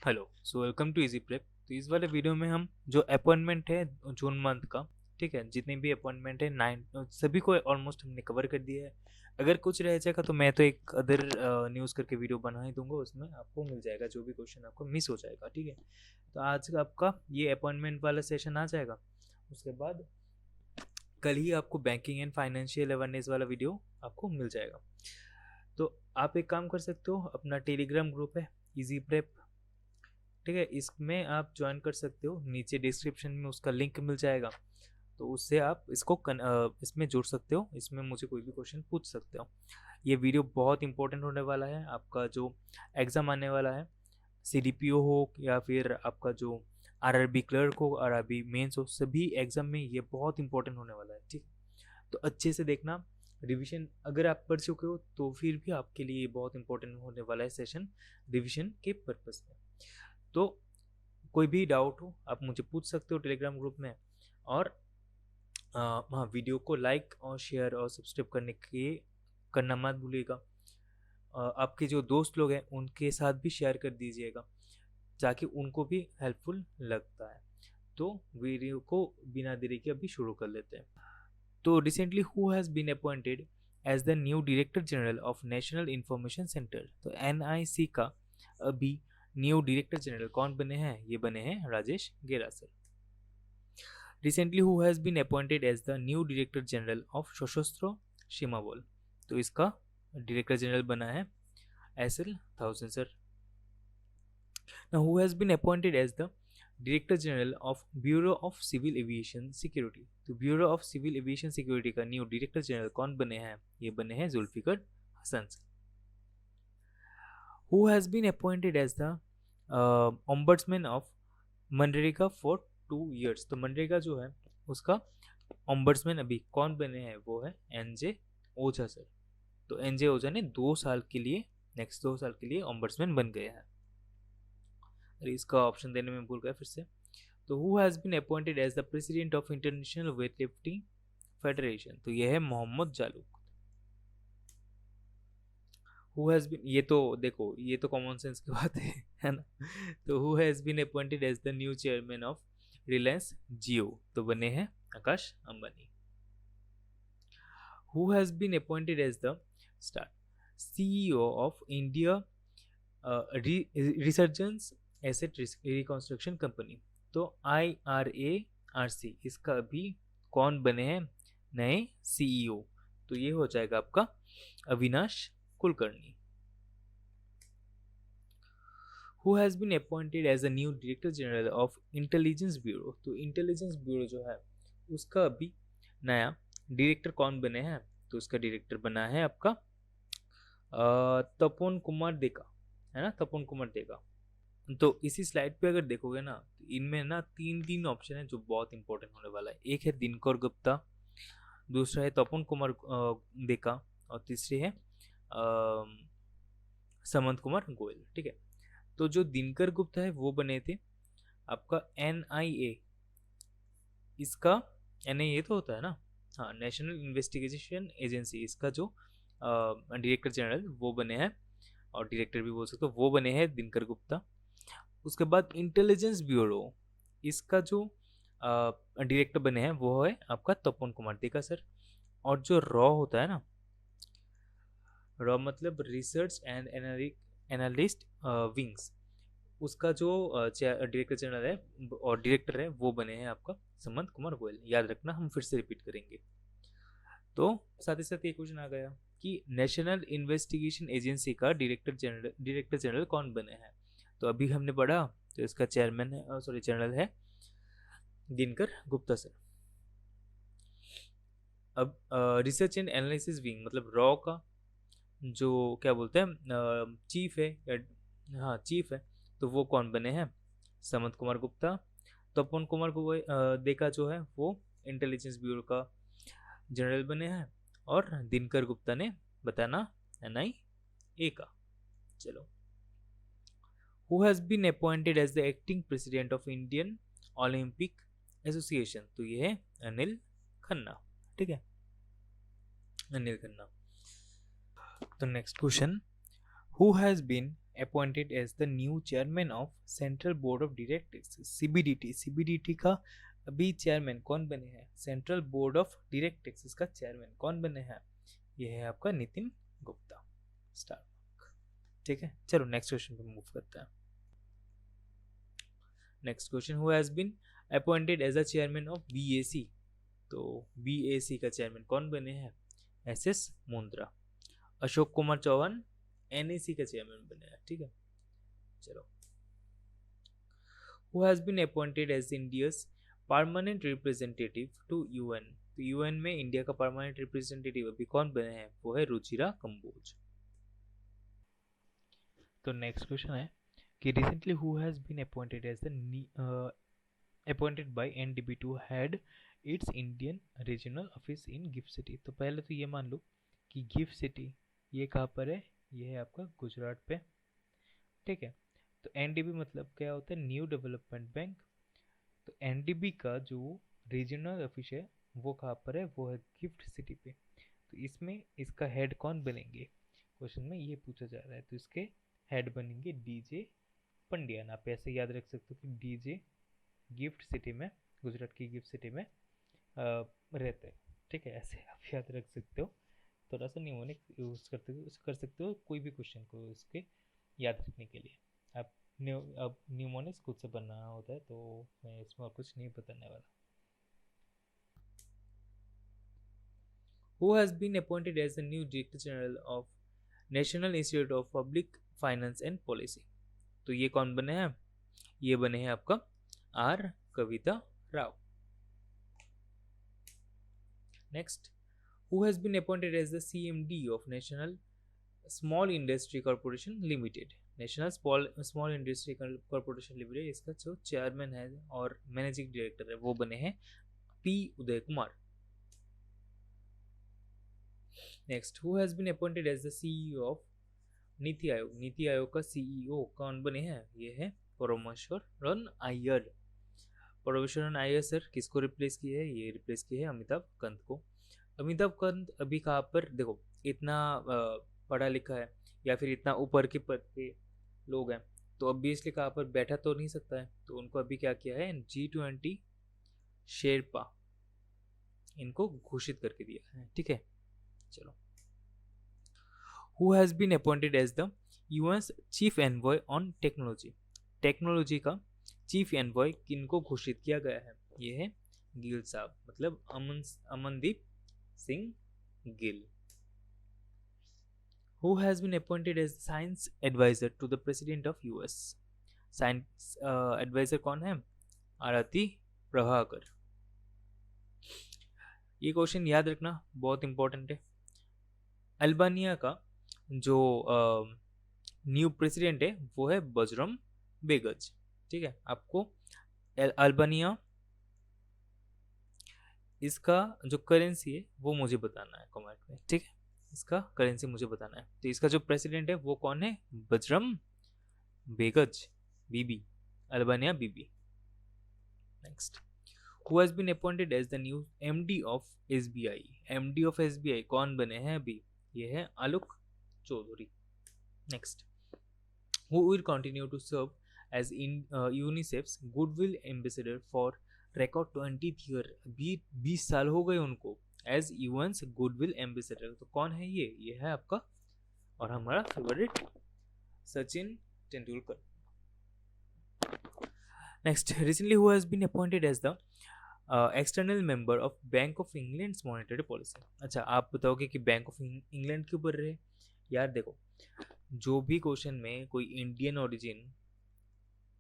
Hello so welcome to easy prep. तो इस वाले वीडियो में हम जो अपॉइंटमेंट है जून मंथ का, ठीक है, जितने भी अपॉइंटमेंट है नाइन सभी को ऑलमोस्ट हमने कवर कर दिया है। अगर कुछ रह जाएगा तो मैं तो एक अदर न्यूज़ करके वीडियो बना ही दूंगा, उसमें आपको मिल जाएगा जो भी क्वेश्चन आपको मिस हो जाएगा, ठीक है। तो आज का आपका ये अपॉइंटमेंट वाला सेशन आ जाएगा। उसके बाद कल ही आपको बैंकिंग एंड फाइनेंशियल अवेयरनेस वाला वीडियो आपको मिल जाएगा। तो आप एक काम कर सकते हो, अपना टेलीग्राम ग्रुप है इजी प्रेप, ठीक है, इसमें आप ज्वाइन कर सकते हो। नीचे डिस्क्रिप्शन में उसका लिंक मिल जाएगा, तो उससे आप इसमें जुड़ सकते हो। इसमें मुझे कोई भी क्वेश्चन पूछ सकते हो। ये वीडियो बहुत इंपॉर्टेंट होने वाला है। आपका जो एग्ज़ाम आने वाला है, सीडीपीओ हो या फिर आपका जो आरआरबी क्लर्क हो, आरआरबी मेंस हो, सभी एग्ज़ाम में ये बहुत इंपॉर्टेंट होने वाला है, ठीक। तो अच्छे से देखना। रिवीजन अगर आप कर चुके हो तो फिर भी आपके लिए बहुत इंपॉर्टेंट होने वाला है सेशन, रिवीजन के पर्पज़ में। तो कोई भी डाउट हो आप मुझे पूछ सकते हो टेलीग्राम ग्रुप में। और हाँ, वीडियो को लाइक और शेयर और सब्सक्राइब करना मत भूलिएगा। आपके जो दोस्त लोग हैं उनके साथ भी शेयर कर दीजिएगा, ताकि उनको भी हेल्पफुल लगता है। तो वीडियो को बिना देरी के अभी शुरू कर लेते हैं। तो recently who has been appointed as the new director general of national information centre. तो एनआईसी का अभी न्यू डायरेक्टर जनरल कौन बने हैं? ये बने हैं Rajesh Gera sir. Recently who has been appointed as the new director general of Sashastra Seema Bal. तो इसका डायरेक्टर जनरल बना है S L Thaosen sir. Now who has been appointed as the director general of bureau of civil aviation security. तो bureau of civil aviation security का new director general कौन बने हैं? ये बने हैं Zulfiquar Hasan. Who has been appointed as the ombudsman of MNREGA for 2 years। तो मनरेगा जो है उसका ओम्बड्समैन अभी कौन बने हैं? वो है एनजे ओझा सर। तो एनजे ओझा ने 2 साल के लिए, नेक्स्ट 2 साल के लिए ओम्बड्समैन बन गए हैं। इसका ऑप्शन देने में भूल गया फिर से। तो who has been appointed as the president of international weight lifting federation. तो यह है Mohammed Jalood. Who has been, ये तो देखो ये तो कॉमन सेंस की बात है ना। तो who has been appointed as the new chairman of Reliance Jio. तो बने हैं Akash Ambani. Who has been appointed as the star CEO of India resurgence asset reconstruction company. तो IRARC इसका अभी कौन बने हैं नए सीईओ? तो ये हो जाएगा आपका Avinash Kulkarni. Who has been appointed as a new director general of intelligence bureau. तो इंटेलिजेंस ब्यूरो जो है उसका अभी नया डायरेक्टर कौन बने हैं? तो उसका डायरेक्टर बना है आपका तपोन कुमार देका, है ना, तपोन कुमार देका। तो इसी स्लाइड पे अगर देखोगे ना, तो इनमें ना तीन तीन ऑप्शन है जो बहुत इंपॉर्टेंट होने वाला है। एक है दिनकर गुप्ता, दूसरा है तपन कुमार देका, और तीसरी है समंत कुमार गोयल, ठीक है। तो जो दिनकर गुप्ता है वो बने थे आपका NIA, इसका NIA तो होता है ना, हाँ, नेशनल इन्वेस्टिगेशन एजेंसी, इसका जो डायरेक्टर जनरल वो बने हैं, और डायरेक्टर भी बोल सकते हो, वो बने हैं दिनकर गुप्ता। उसके बाद इंटेलिजेंस ब्यूरो, इसका जो डायरेक्टर बने हैं वो है आपका तपोन कुमार देका सर। और जो रॉ होता है ना, रॉ मतलब रिसर्च एंड एनालिस्ट विंग्स, उसका जो डायरेक्टर जनरल है और डायरेक्टर है वो बने हैं आपका समंत कुमार गोयल। याद रखना, हम फिर से रिपीट करेंगे। तो साथ ही साथ ये क्वेश्चन आ गया कि नेशनल इन्वेस्टिगेशन एजेंसी का डायरेक्टर जनरल कौन बने हैं? तो अभी हमने पढ़ा, तो इसका चेयरमैन है, सॉरी, जनरल है दिनकर गुप्ता सर। अब रिसर्च एंड एनालिसिस विंग मतलब रॉ का जो क्या बोलते हैं चीफ है, हाँ चीफ है, तो वो कौन बने हैं? समंत कुमार गुप्ता। तपन कुमार देका जो है वो इंटेलिजेंस ब्यूरो का जनरल बने हैं, और दिनकर गुप्ता ने बताना NIA का। चलो, who has been appointed as the acting president of Indian Olympic association. तो ये है अनिल खन्ना, ठीक है, अनिल खन्ना। तो next question, who has been appointed as the new chairman of central board of directors CBDT. CBDT का अभी चेयरमैन कौन बने हैं? Central board of direct taxes का चेयरमैन कौन बने हैं? ये है आपका नितिन गुप्ता। Star mark. ठीक है, चलो नेक्स्ट क्वेश्चन पे मूव करते हैं। Next question, who has been appointed as a chairman of BAC. तो बीएसी का चेयरमैन कौन बने हैं? एसएस मुंद्रा। अशोक कुमार चौहान एनएसी का चेयरमैन बने हैं। ठीक है, चलो। Who has been appointed as India's permanent representative to UN. तो यूएन में इंडिया का परमानेंट रिप्रेजेंटेटिव अभी कौन बने हैं? वो है रुचिरा कंबोज। तो नेक्स्ट क्वेश्चन है कि recently who has been appointed as the appointed by NDB to head its Indian regional office in GIFT city. तो पहले तो ये मान लो कि गिफ्ट सिटी ये कहाँ पर है? ये है आपका गुजरात पे। ठीक है, तो एनडीबी मतलब क्या होता है? New development bank. तो एनडीबी का जो रीजनल ऑफिस है वो कहाँ पर है? वो है गिफ्ट सिटी पे। तो इसमें इसका हेड कौन बनेंगे? क्वेश्चन में ये पूछा जा रहा है। तो इसके हेड बनेंगे डीजे पंडियन। आप ऐसे याद रख सकते हो कि डीजे गिफ्ट सिटी में, गुजरात की गिफ्ट सिटी में रहते हैं। ठीक है, ऐसे आप याद रख सकते हो। थोड़ा सा न्यूमोनिक यूज कर सकते हो कोई भी क्वेश्चन को इसके याद रखने के लिए। आप अब न्यूमोनिक्स खुद से बनना होता है, तो मैं इसमें और कुछ नहीं बताने वाला। Who has been appointed as the new Director General of national institute of public finance and policy. तो ये कौन बने हैं? ये बने हैं आपका R Kavita Rao. Next, who has been appointed as the CMD of national small industry corporation limited. National small industry corporation limited, इसका जो चेयरमैन है और मैनेजिंग डायरेक्टर है वो बने हैं P Uday Kumar. Next, who has been appointed as the CEO of NITI Aayog. NITI Aayog का CEO कौन बने हैं? ये है परमेश्वरन अय्यर। परमेश्वरन अय्यर सर किसको रिप्लेस किए है? ये रिप्लेस किए है अमिताभ कांत को। अमिताभ कांत अभी कहाँ पर? देखो, इतना पढ़ा लिखा है या फिर इतना ऊपर के पद पे लोग हैं, तो ऑब्वियसली कहाँ पर बैठा तो नहीं सकता है। तो उनको अभी क्या किया है? G20 शेरपा इनको घोषित करके दिया है। ठीक है, चलो। Who has been appointed as the US chief envoy on technology. Technology का चीफ एनवॉय किनको घोषित किया गया है? ये है गिल साहब, मतलब Amandeep Singh Gill. Who has been appointed as science advisor to the president of US? Science adviser कौन है? आरती प्रभाकर। ये क्वेश्चन याद रखना बहुत इंपॉर्टेंट है। अल्बानिया का जो न्यू प्रेसिडेंट है वो है बजरम बेगज। ठीक है, आपको अल्बानिया इसका जो करेंसी है वो मुझे बताना है कमेंट में। ठीक है, इसका करेंसी मुझे बताना है। तो इसका जो प्रेसिडेंट है वो कौन है? बजरम बेगज, बीबी, अल्बानिया बीबी। Next, who has been appointed as the new MD of SBI. MD of SBI कौन बने हैं अभी? ये है Alok Chaudhary. Next, who will continue to serve as in UNICEF's goodwill ambassador for record 20th year. 20 साल हो गए उनको एज यूएन्स गुडविल एम्बेसडर। तो कौन है ये है आपका और हमारा favourite Sachin Tendulkar. Next, recently who has been appointed as the external member of bank of England monetary policy. अच्छा, आप बताओगे कि बैंक ऑफ इंग्लैंड क्यों बढ़ रहे? यार देखो, जो भी क्वेश्चन में कोई इंडियन ओरिजिन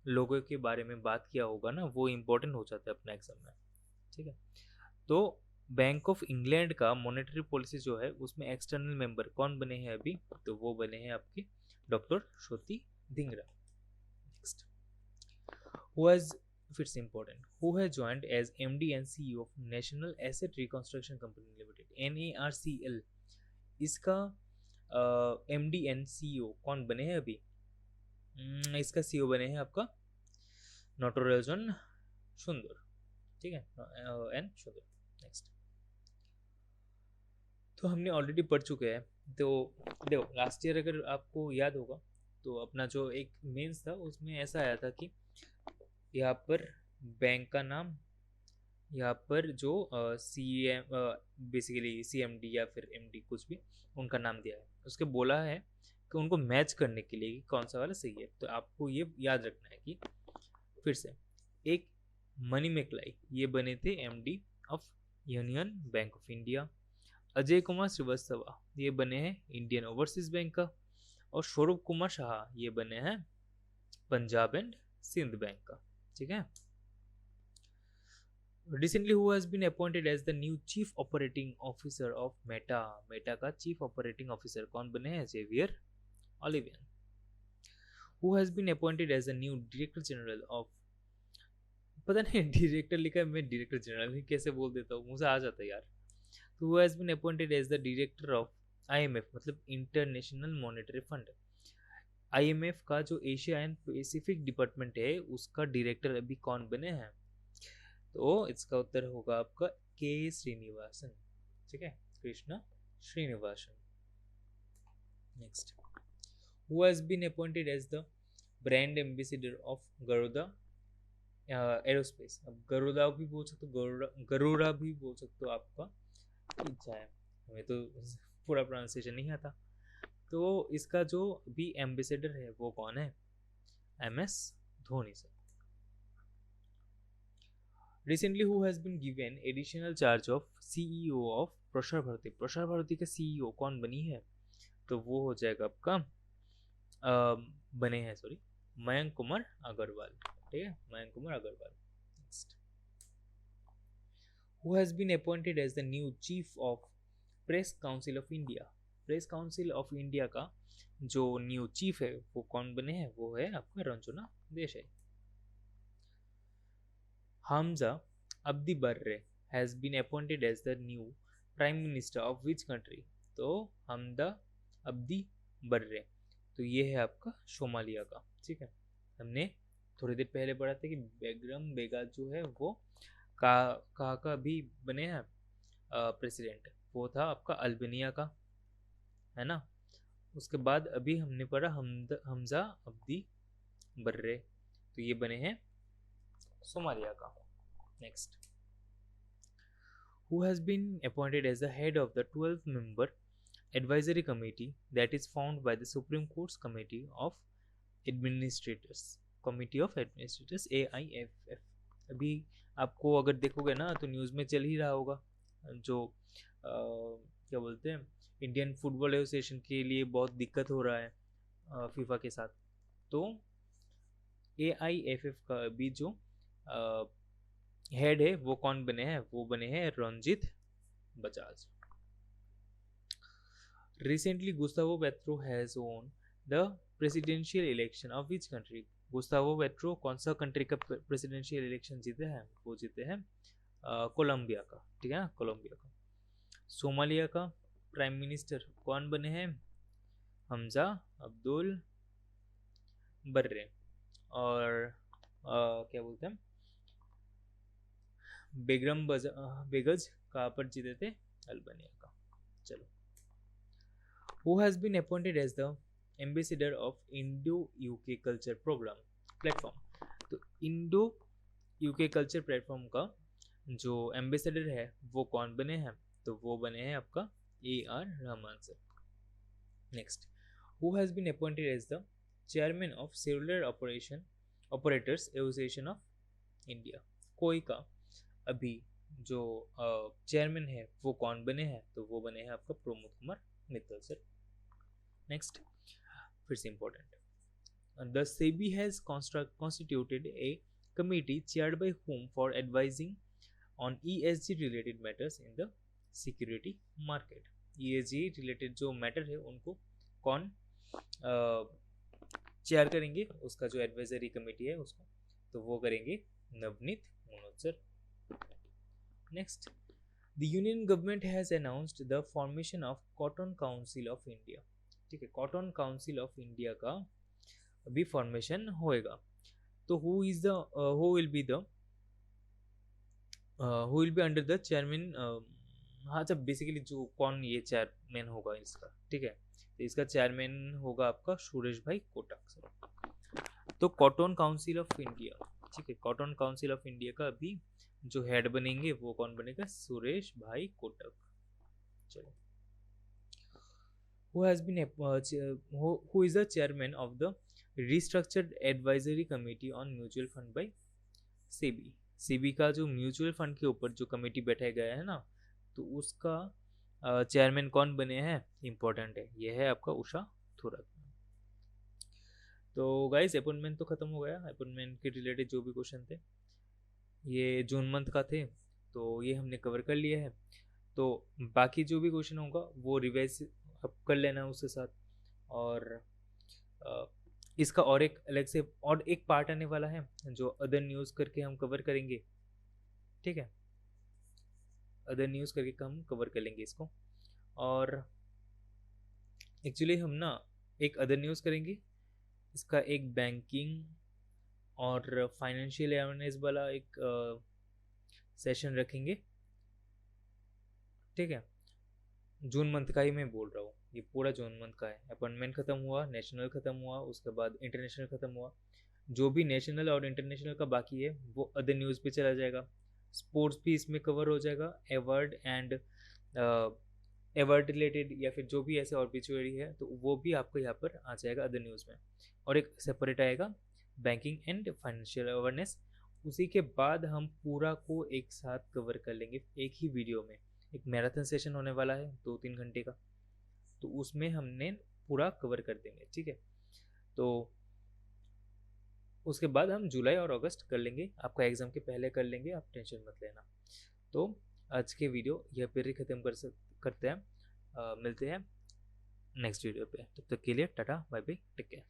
लोगों के बारे में बात किया होगा ना, वो इम्पोर्टेंट हो जाता है अपना एग्जाम में। ठीक है, तो बैंक ऑफ इंग्लैंड का मॉनेटरी पॉलिसी जो है उसमें एक्सटर्नल मेंबर कौन बने हैं अभी? तो वो बने हैं आपके doctor Shruti Dhingra. Next, who has, if it's important, who has joined as MD and CEO of National Asset Reconstruction Company Limited, NARCL। इसका MD and CEO कौन बने हैं अभी? इसका CEO बने हैं आपका नटराजन सुंदर। ठीक है, एन सुंदर। नेक्स्ट, तो हमने ऑलरेडी पढ़ चुके हैं। तो देखो, लास्ट ईयर अगर आपको याद होगा तो अपना जो एक मेंस था उसमें ऐसा आया था कि यहाँ पर बैंक का नाम, यहाँ पर जो सी एम बेसिकली CMD या फिर MD कुछ भी उनका नाम दिया है, उसके बोला है कि उनको मैच करने के लिए कि कौन सा वाला सही है। तो आपको ये याद रखना है कि फिर से एक मनी मैकलाई ये बने थे MD of union bank of India. Ajay Kumar Srivastava ये बने हैं इंडियन ओवरसीज बैंक का। और स्वरूप कुमार शाह ये बने हैं पंजाब एंड सिंध बैंक का। ठीक है। Recently, who has been appointed as the new chief operating officer of Meta? Meta का chief operating officer कौन बने हैं? Xavier Olivian. Who has been appointed as the new director general of, पता नहीं director लिखा है, मैं डायरेक्टर जनरल ही कैसे बोल देता हूँ, मुझे आ जाता है यार। तो who has been appointed as the director of IMF मतलब इंटरनेशनल मॉनेटरी फंड। IMF का जो एशिया एंड पैसिफिक डिपार्टमेंट है उसका डायरेक्टर अभी कौन बने हैं? तो इसका उत्तर होगा आपका के श्रीनिवासन। ठीक है, Krishna Srinivasan. Next, who has been appointed as the brand ambassador of Garuda aerospace. अब गरुड़ा भी बोल सकते हो, गरुड़ा भी बोल सकते हो, आपका इच्छा है, हमें तो पूरा प्रोनाउंसिएशन नहीं आता। तो इसका जो भी एम्बेसडर है वो कौन है? MS Dhoni sir. Recently, who has been given additional charge of CEO of Prasar Bharati? Prasar Bharati का CEO कौन बनी है? तो वो हो जाएगा आपका बने हैं सॉरी मयंक कुमार अग्रवाल। ठीक है, Mayank Kumar Agarwal. Next, who has been appointed as the new chief of press council of India? Press council of India का जो न्यू चीफ है वो कौन बने हैं? वो है आपका Ranjana Desai. Hamza Abdi Barre has been appointed as the new Prime Minister of which country? तो हमदा अब्दी बर्रे, तो ये है आपका सोमालिया का। ठीक है, हमने थोड़ी देर पहले पढ़ा था कि बेगम बेगा जो है वो कहाँ का भी बने हैं प्रेसिडेंट, वो था आपका अल्बानिया का, है ना। उसके बाद अभी हमने पढ़ा हमजा अब्दी बर्रे, तो ये बने हैं सोमालिया का। Next, who has been appointed as the head of the 12-member advisory committee that is formed by the Supreme Court's Committee of Administrators, AIFF। अभी आपको अगर देखोगे ना तो न्यूज़ में चल ही रहा होगा, जो क्या बोलते हैं, इंडियन फुटबॉल एसोसिएशन के लिए बहुत दिक्कत हो रहा है फीफा के साथ। तो AIFF का अभी जो हेड है वो कौन बने हैं? वो बने हैं Ranjit Bajaj. Recently Gustavo Petro has won the presidential election of which country? Gustavo Petro कौन सा कंट्री का प्रेसिडेंशियल इलेक्शन जीते हैं? वो जीते हैं कोलंबिया का। ठीक है ना, कोलंबिया का। सोमालिया का प्राइम मिनिस्टर कौन बने हैं? हमजा अब्दुल बर्रे। और क्या बोलते हैं, बेगज कहाँ पर जीते थे? अल्बानिया का। चलो, who has been appointed as the ambassador of Indo-UK Culture Program platform? तो इंडो यूके कल्चर प्लेटफॉर्म का जो एम्बेसडर है वो कौन बने हैं? तो वो बने हैं आपका AR Rahman sir. Next, who has been appointed as the chairman of cellular operators association of India? कोई का अभी जो चेयरमैन है वो कौन बने हैं? तो वो बने हैं आपका प्रमोद कुमार मित्तल सर। नेक्स्ट, फिर से important, the SEBI has constituted a committee chaired by whom for advising on ESG related matters in the security market? ESG related जो मैटर है उनको कौन चेयर करेंगे? उसका जो एडवाइजरी कमेटी है उसको, तो वो करेंगे Navneet Manoj sir. Next, the union government has announced the formation of cotton council of India. ठीक है, कॉटन काउंसिल ऑफ इंडिया का अभी फॉर्मेशन होएगा। तो who will be under the chairman? हाँ, जब बेसिकली जो कौन ये चेयरमैन होगा इसका, ठीक है, तो इसका चेयरमैन होगा आपका सुरेश भाई कोटक। तो कॉटन काउंसिल ऑफ इंडिया, ठीक है, कॉटन काउंसिल ऑफ इंडिया का अभी जो हेड बनेंगे वो कौन बनेगा? सुरेश भाई कोटक। चलो, who has been who is the chairman of the restructured advisory committee on mutual fund by SEBI? SEBI का जो म्यूचुअल फंड के ऊपर जो कमेटी बैठाया गया है ना, तो उसका चेयरमैन कौन बने हैं? इंपॉर्टेंट है, ये है आपका उषा थोरात। तो गाइस अपॉइंटमेंट तो खत्म हो गया। अपॉइंटमेंट के रिलेटेड जो भी क्वेश्चन थे ये जून मंथ का थे, तो ये हमने कवर कर लिया है। तो बाकी जो भी क्वेश्चन होगा वो रिवाइज आप कर लेना उसके साथ। और इसका और एक अलग से और एक पार्ट आने वाला है जो अदर न्यूज़ करके हम कवर करेंगे, ठीक है, अदर न्यूज़ करके हम कवर कर लेंगे इसको। और एक्चुअली हम ना एक अदर न्यूज़ करेंगे, इसका एक बैंकिंग और फाइनेंशियल अवेयरनेस वाला एक सेशन रखेंगे, ठीक है। जून मंथ का ही मैं बोल रहा हूँ, ये पूरा जून मंथ का है। अपॉइंटमेंट खत्म हुआ, नेशनल खत्म हुआ, उसके बाद इंटरनेशनल खत्म हुआ। जो भी नेशनल और इंटरनेशनल का बाकी है वो अदर न्यूज़ पे चला जाएगा। स्पोर्ट्स भी इसमें कवर हो जाएगा, अवार्ड एंड अवार्ड रिलेटेड या फिर जो भी ऐसे ऑब्ituary है तो वो भी आपको यहाँ पर आ जाएगा अदर न्यूज़ में। और एक सेपरेट आएगा बैंकिंग एंड फाइनेंशियल अवेयरनेस। उसी के बाद हम पूरा को एक साथ कवर कर लेंगे एक ही वीडियो में। एक मैराथन सेशन होने वाला है 2-3 घंटे का, तो उसमें हमने पूरा कवर कर देंगे, ठीक है। तो उसके बाद हम जुलाई और अगस्त कर लेंगे, आपका एग्ज़ाम के पहले कर लेंगे, आप टेंशन मत लेना। तो आज के वीडियो यह पर ही ख़त्म करते हैं। मिलते हैं नेक्स्ट वीडियो पे, तब तक के लिए tata bye bye, take care.